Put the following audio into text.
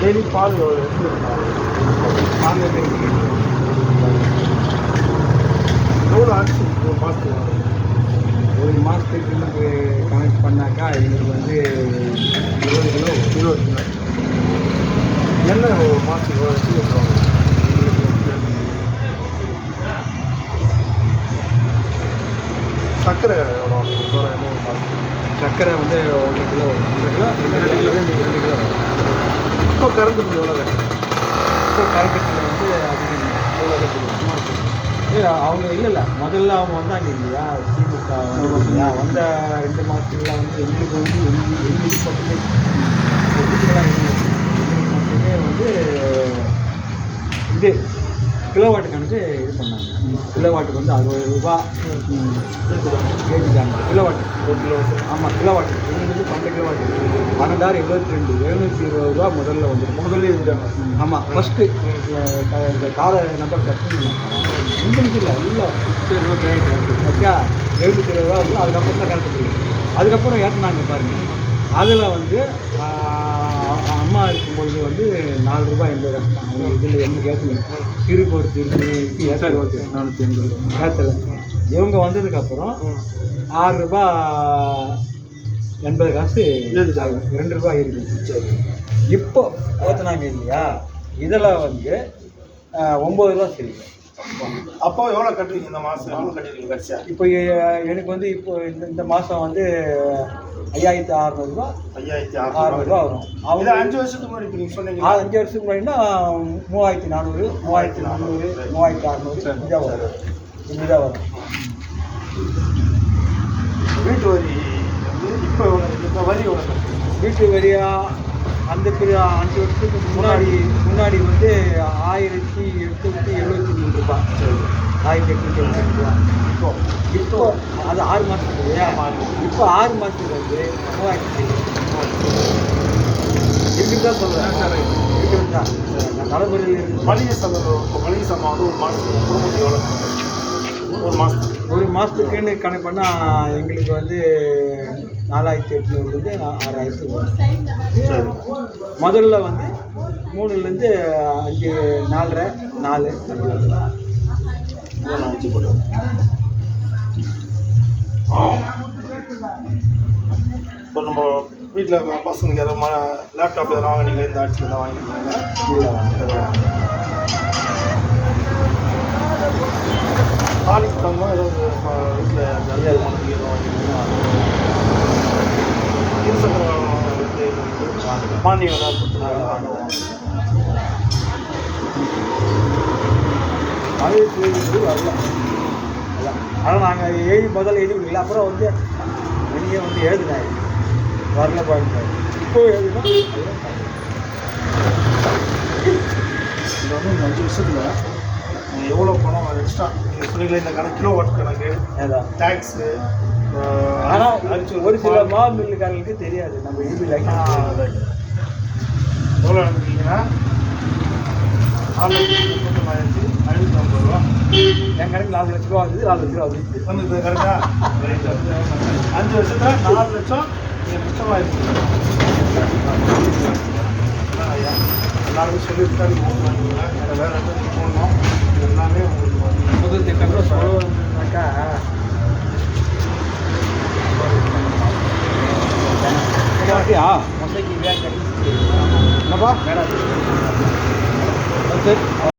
Daily பால் எடுத்துருக்கோம். எவ்வளோ ஆச்சு ஒரு மாதத்துக்கு? ஒரு மாதத்துக்கு நமக்கு கனெக்ட் பண்ணாக்கா எங்களுக்கு வந்து 20 கிலோ. என்ன ஒரு மாதத்துக்கு வச்சு விட்டுருவாங்க? சர்க்கரை எவ்வளோ தோராயமாக ஒரு மாதத்துக்கு? சர்க்கரை வந்து 1 கிலோ 2 கிலோ. இப்போ கரண்ட் பில் எவ்வளோ கட்டுறது? இப்போ கரண்ட் பில் வந்து அதிகம் எவ்வளோ கட்டுறது? அவங்க இல்லை முதல்ல அவங்க வந்தாங்க இல்லையா, திமுக வந்து இல்லையா, வந்த 2 மாதத்துக்குலாம் வந்து எங்களுக்கு வந்து எங்களுக்கு மட்டுமே மட்டுமே வந்து இது கிலோவாட்டு கணக்கு இது பண்ணாங்க. கிலோவாட்டுக்கு வந்து 60 ரூபா கேட்டுட்டாங்க. Kilowatt 1 kilo. ஆமாம், கிலோவாட்டு எங்களுக்கு வந்து 12 கிலோவாட்டு 12,72 720 ரூபா முதல்ல வந்துடும். முதல்ல எழுதிட்டாங்க. ஆமாம், ஃபஸ்ட்டு இந்த கால நம்பர் கட்டணும் உங்களுக்கு இல்லை இல்லை ஓகே 720 ரூபா வந்து அதுக்கப்புறம் தான் கரெக்ட் பண்ணுங்க. அதுக்கப்புறம் ஏற்றினாங்க பாருங்கள். அதில் வந்து அம்மா இருக்கும்பொழுது வந்து 4 ரூபாய் 80 அவங்க இதில் என்ன ஏற்றணும் திருப்பூர் ஏற்ற 480 ஏற்றலை. இவங்க வந்ததுக்கப்புறம் 6 ரூபா 80 காசு 2 ரூபாய் இருக்குது. இப்போ ஏற்றினாங்க இல்லையா, இதில் வந்து 9 ரூபா சரி. அப்போ எவ்வளோ கட்டுவீங்க இந்த மாதம்? எவ்வளோ கட்டிருக்கீங்க கடைசியா? இப்போ எனக்கு வந்து இப்போ இந்த மாதம் வந்து 5,600 ரூபா 5,600 ரூபா வரும். அவங்க 5 வருஷத்துக்கு முன்னாடி இப்போ நீங்கள் சொன்னீங்க 5 வருஷத்துக்கு முன்னாடினா 3,400 3,400 3,600 இப்படிதான் வரும். இப்படிதான் வரும். வீட்டு வரி வந்து இப்போ வரி எவ்வளோ கட்டுறீங்க? வீட்டு வரியா அந்த 5 வருஷத்துக்கு முன்னாடி வந்து 1,873 ரூபா. 1,873 ரூபா. இப்போ அது 6 மாதத்துக்கு இல்லையா, இப்போ 6 மாதத்துக்கு வந்து 3,000 இருக்குன்னு தான் சொல்கிறேன். இருக்குன்னு தான் நான் நடைமுறையில் இருக்கு. மளிகை சம்பளம் வந்து ஒரு மாதத்துக்கு குடும்பத்துக்கு எவ்வளோ? ஒரு மாதத்துக்குன்னு கணக்கு பண்ணால் எங்களுக்கு வந்து 4,800 6,000 வரும். முதல்ல வந்து 3லேருந்து 5 4.5 4 5 போடுவோம். இப்போ நம்ம வீட்டில் பசங்களுக்கு எதாவது லேப்டாப் எதனா வாங்கினீங்களா? இந்த ஆட்சியில் தான் வாங்கினீங்களா? காலிக்கு தங்கமாக ஏதாவது வீட்டில் நிறைய மனத்துக்கு எதுவும் வாங்கினீங்கன்னா இருசக்கர மானியம் ஏதாவது கொடுத்துருக்காங்க? வரல. ஆனால் நாங்கள் முதல்ல எழுதி கொடுக்கல. அப்புறம் வந்து வெளியே வந்து எழுதினாங்க வரல பாருங்க. இப்போ எழுதுனா இது வந்து இந்த 5 வருஷத்தில் எவ்வளோ பணம் எக்ஸ்ட்ரா நீங்கள் சொன்னீங்களே இந்த கணக்கு கிலோ வாட் கணக்கு டேக்ஸு. ஆனால் ஒரு சில மில்லுக்காரங்களுக்கு தெரியாது நம்ம இபியில் எவ்வளோ அனுப்பிட்டீங்கன்னா 4,39,550 ரூபா. என் கணக்கு 4 லட்ச ரூபா வந்து 4 லட்ச ரூபா வந்து கரெக்டா? 5 வருஷத்தில் 4 லட்சம் மிச்சமாகிடுச்சு. ஐயா எல்லாருமே சொல்லியிருக்காரு வாங்கிக்கலாம். வேறு எதாவது போடணும் எல்லாமே உங்களுக்கு முதல் திட்டம் கூட சொல்லணும்னாக்கா மொசைக்கு என்னப்பா வேற